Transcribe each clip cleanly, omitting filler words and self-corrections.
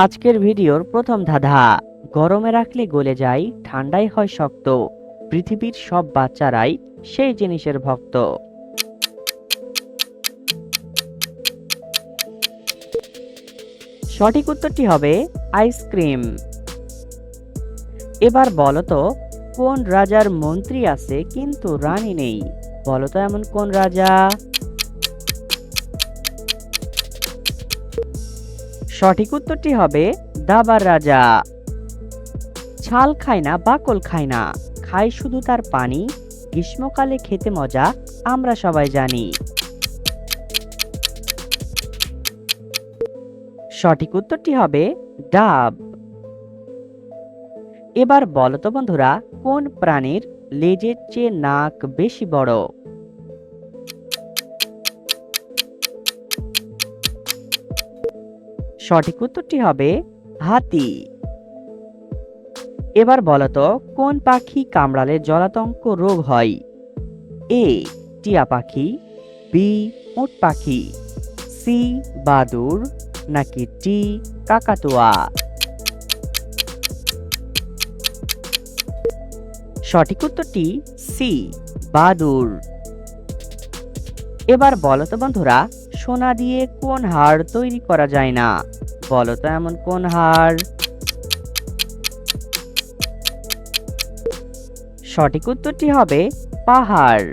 আজকের ভিডিওর প্রথম ধাঁধা। গরমে রাখলে গলে যায়, ঠান্ডায় হয় শক্ত। পৃথিবীর সব বাচ্চারাই সেই জিনিসের ভক্ত। সঠিক উত্তরটি হবে আইসক্রিম। এবার বলো তো, কোন রাজার মন্ত্রী আছে কিন্তু রানী নেই? বলো তো এমন কোন রাজা? সঠিক উত্তরটি হবে দাবার রাজা। ছাল খায় না, বাকল খায় না, খায় শুধু তার পানি। গ্রীষ্মকালে খেতে মজা, আমরা সবাই জানি। সঠিক উত্তরটি হবে ডাব। এবার বলো তো বন্ধুরা, কোন প্রাণীর লেজের চেয়ে নাক বেশি বড়? সঠিক উত্তরটি হবে হাতি। এবার বলো তো, কোন পাখি কামড়ালে জলাতঙ্ক রোগ হয়? এ টিয়া পাখি, বি উট পাখি, সি বাদুড়, নাকি ডি কাকাতুয়া? সঠিক উত্তরটি সি বাদুড়। এবার বলো তো বন্ধুরা, সোনা দিয়ে কোন হার তৈরি করা যায় না? বলো তো এমন কোন হার? সঠিক উত্তরটি হবে পাহাড়।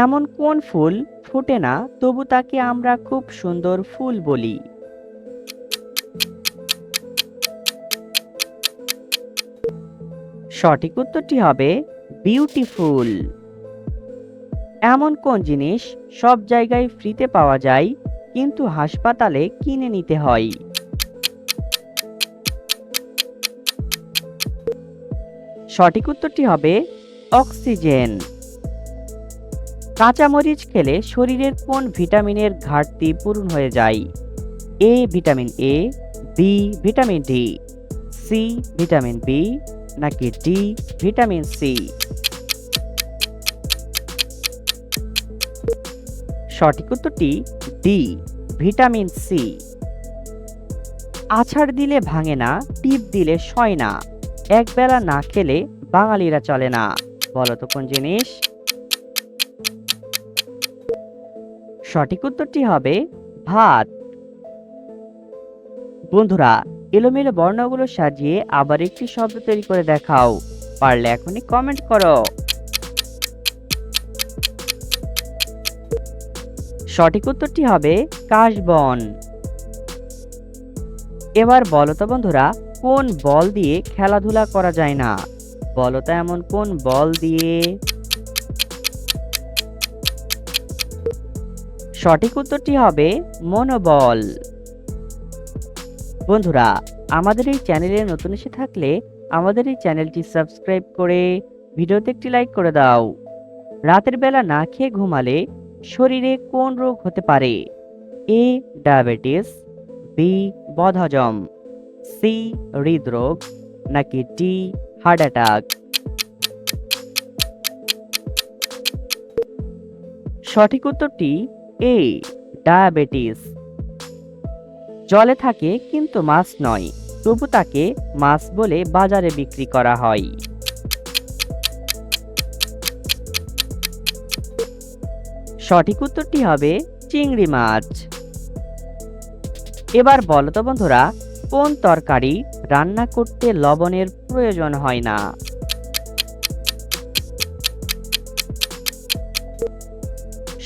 এমন কোন ফুল ফোটে না তবু তাকে আমরা খুব সুন্দর ফুল বলি? সঠিক উত্তরটি হবে বিউটিফুল। এমন কোন জিনিস সব জায়গায় ফ্রিতে পাওয়া যায় কিন্তু হাসপাতালে কিনে নিতে হয়? সঠিক উত্তরটি হবে অক্সিজেন। কাঁচামরিচ খেলে শরীরের কোন ভিটামিনের ঘাটতি পূরণ হয়ে যায়? A vitamin A, B vitamin D, C vitamin B, নাকি ডি ভিটামিন সি? সঠিক উত্তরটি ডি ভিটামিন সি। আছাড় দিলে ভাঙে না, টিপ দিলে সয় না, একবেলা না খেলে বাঙালিরা চলে না। বলো তো কোন জিনিস? সঠিক উত্তরটি হবে ভাত। বন্ধুরা, এলোমেলো বর্ণগুলো সাজিয়ে আবার একটি শব্দ তৈরি করে দেখাও। পারলে এখনই কমেন্ট করো। সঠিক উত্তরটি হবে কাশবন। এবার বলো তো বন্ধুরা, কোন বল দিয়ে খেলাধুলা করা যায় না? বলো তো এমন কোন বল দিয়ে? সঠিক উত্তরটি হবে মনোবল। বন্ধুরা, আমাদের এই চ্যানেলে নতুন এসে থাকলে আমাদের এই চ্যানেলটি সাবস্ক্রাইব করে ভিডিওতে একটি লাইক করে দাও। রাতের বেলা না খেয়ে ঘুমালে শরীরে কোন রোগ হতে পারে? এ ডায়াবেটিস, বি বদহজম, সি হৃদরোগ, নাকি ডি হার্ট অ্যাটাক? সঠিক উত্তরটি এ ডায়াবেটিস। জলে থাকে কিন্তু মাছ নয়, তবু তাকে মাছ বলে বাজারে বিক্রি করা হয়। সঠিক উত্তরটি হবে চিংড়ি মাছ। এবার বলো তো বন্ধুরা, কোন তরকারি রান্না করতে লবণের প্রয়োজন হয় না?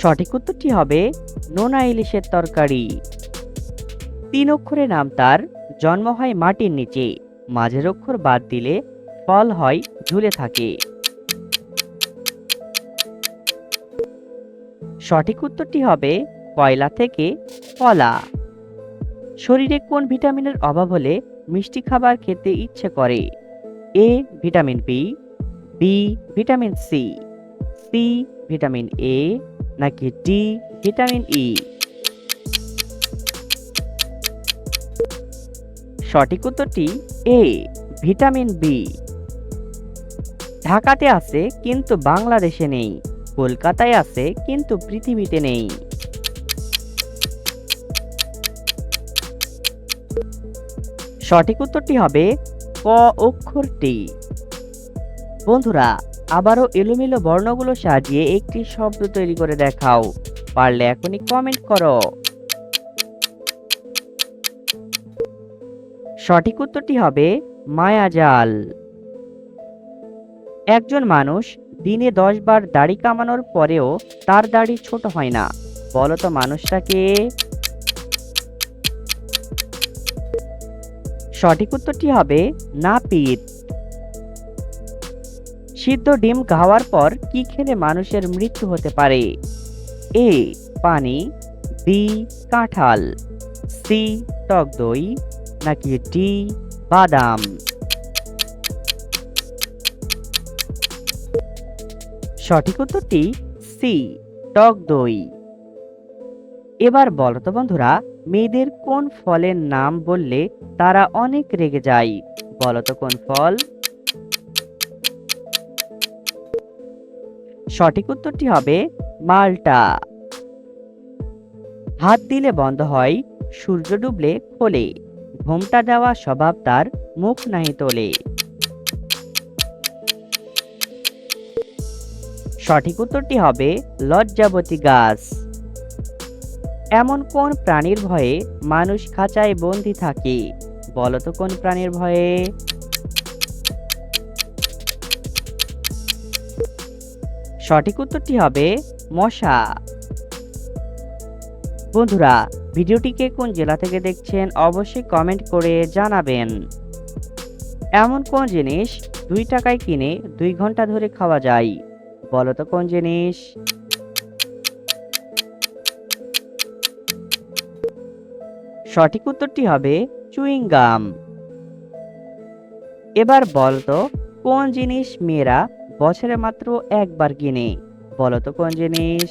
সঠিক উত্তরটি হবে নোনা ইলিশের তরকারি। 3 অক্ষরের নাম তার, জন্ম হয় মাটির নিচে, মাঝের অক্ষর বাদ দিলে ফল হয় ঝুলে থাকে। সঠিক উত্তরটি হবে কয়লা থেকে কলা। শরীরে কোন ভিটামিনের অভাব হলে মিষ্টি খাবার খেতে ইচ্ছে করে? A vitamin B, B vitamin C, C vitamin A, নাকি ডি ভিটামিন ই? সঠিক উত্তরটি এ ভিটামিন বি। ঢাকাতে আছে কিন্তু বাংলাদেশে নেই, কলকাতায় আছে কিন্তু পৃথিবীতে নেই। সঠিক উত্তরটি হবে ক অক্ষরটি। বন্ধুরা, আবারও এলোমেলো বর্ণগুলো সাজিয়ে একটি শব্দ তৈরি করে দেখাও। পারলে এখনই কমেন্ট করো। সঠিক উত্তরটি হবে মায়াজাল। একজন মানুষ দিনে 10 বার দাড়ি কামানোর পরেও তার দাড়ি ছোট হয় না, বলো তো মানুষটাকে? সঠিক উত্তরটি হবে নাপিত। সিদ্ধ ডিম খাওয়ার পর কি খেলে মানুষের মৃত্যু হতে পারে? এ পানি, বি কাঁঠাল, সি টক দই, নাকি ডি বাদাম? সঠিক উত্তরটি সি টক দই। এবার বলো তো বন্ধুরা, মেয়েদের কোন ফলের নাম বললে তারা অনেক রেগে যায়? বলো তো কোন ফল? সঠিক উত্তরটি হবে মাল্টা। হাত দিলে বন্ধ হয়, সূর্য ডুবলে খোলে, ঘোমটা দেওয়া স্বভাব তার, মুখ নাহি তোলে। সঠিক উত্তরটি হবে লজ্জাবতী গাছ। এমন কোন প্রাণীর ভয়ে মানুষ খাঁচায় বন্দি থাকে? বলো তো কোন প্রাণীর ভয়ে? সঠিক উত্তরটি হবে মশা। বন্ধুরা, ভিডিওটিকে কোন জেলা থেকে দেখছেন অবশ্যই কমেন্ট করে জানাবেন। এমন কোন জিনিস 2 টাকায় কিনে 2 ঘন্টা ধরে খাওয়া যায়? বলো তো কোন জিনিস? সঠিক উত্তরটি হবে চুইং গাম। এবার বলতো কোন জিনিস মেয়েরা বছরে মাত্র একবার কিনে? বলো তো কোন জিনিস?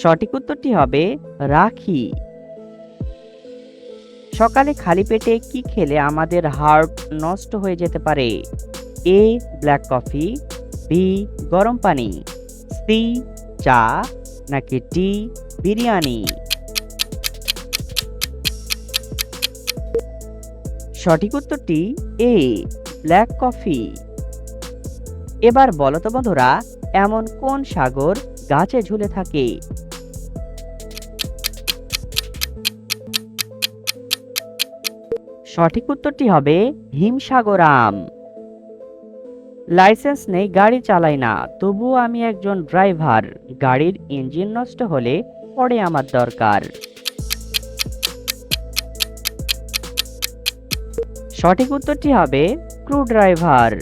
সঠিক উত্তরটি হবে রাখি। সকালে খালি পেটে কি খেলে আমাদের হার্ট নষ্ট হয়ে যেতে পারে? এ ব্ল্যাক কফি, বি গরম পানি, সি চা, নাকি ডি বিরিয়ানি? সঠিক উত্তরটি এ ব্ল্যাক কফি। এবার বলো তো বন্ধুরা, এমন কোন সাগর গাছে ঝুলে থাকে? সঠিক উত্তরটি হবে হিমসাগরাম। লাইসেন্স নেই, গাড়ি চালাই না, তবুও আমি একজন ড্রাইভার, গাড়ির ইঞ্জিন নষ্ট হলে পরে আমার দরকার। সঠিক উত্তরটি হবে স্ক্রুড্রাইভার।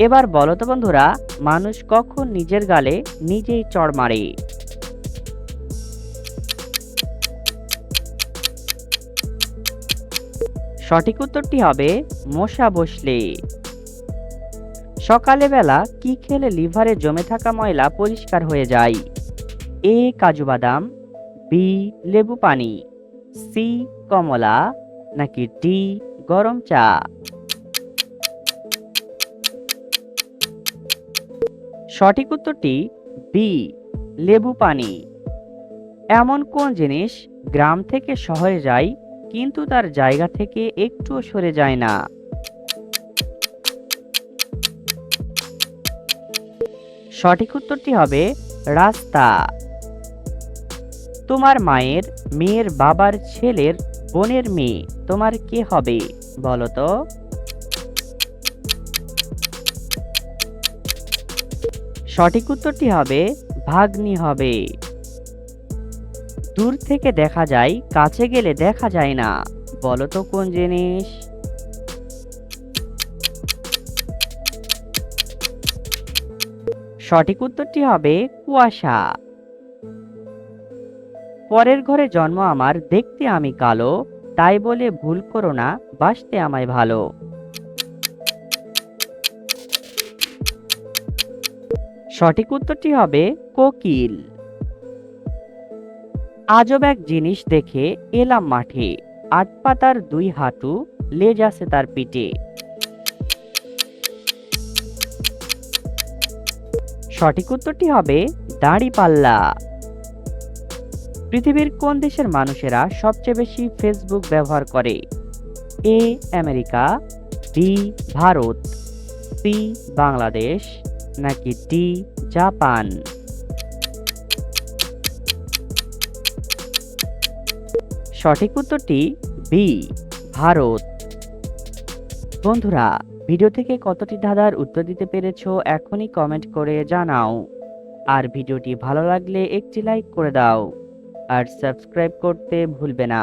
এবার বলো তো বন্ধুরা, মানুষ কখন নিজের গালে নিজেই চড় মারে? সঠিক উত্তরটি হবে মশা বসলে। সকালে বেলা কি খেলে লিভারে জমে থাকা ময়লা পরিষ্কার হয়ে যায়? এ কাজু বাদাম, বি লেবু পানি, সি কমলা, নাকি ডি গরম চা? সঠিক উত্তরটি বি লেবু পানি। এমন কোন জিনিস গ্রাম থেকে শহরে যায় কিন্তু তার জায়গা থেকে একটুও সরে যায় না? সঠিক উত্তরটি হবে রাস্তা। তোমার মায়ের মেয়ের বাবার ছেলের বোনের মেয়ে তোমার কে হবে? বলো তো? সঠিক উত্তরটি হবে ভাগ্নি হবে। দূর থেকে দেখা যায়, কাছে গেলে দেখা যায় না, বলো তো কোন জিনিস? সঠিক উত্তরটি হবে কুয়াশা। পরের ঘরে জন্ম আমার, দেখতে আমি কালো, তাই বলে ভুল করো না, বাসতে আমায় ভালো। সঠিক উত্তরটি হবে কোকিল। আজব এক জিনিস দেখে এলাম মাঠে, 8 পাতার 2 হাঁটু, লেজ আছে তার পিঠে। সঠিক উত্তরটি হবে দাঁড়িপাল্লা। পৃথিবীর কোন দেশের মানুষেরা সবচেয়ে বেশি ফেসবুক ব্যবহার করে? A America, B Bharat, C Bangladesh, নাকি ডি জাপান? সঠিক উত্তরটি বি ভারত। বন্ধুরা, ভিডিও থেকে কতটি ধাঁধার উত্তর দিতে পেরেছো এখনই কমেন্ট করে জানাও। আর ভিডিওটি ভালো লাগলে একটি লাইক করে দাও আর সাবস্ক্রাইব করতে ভুলবে না।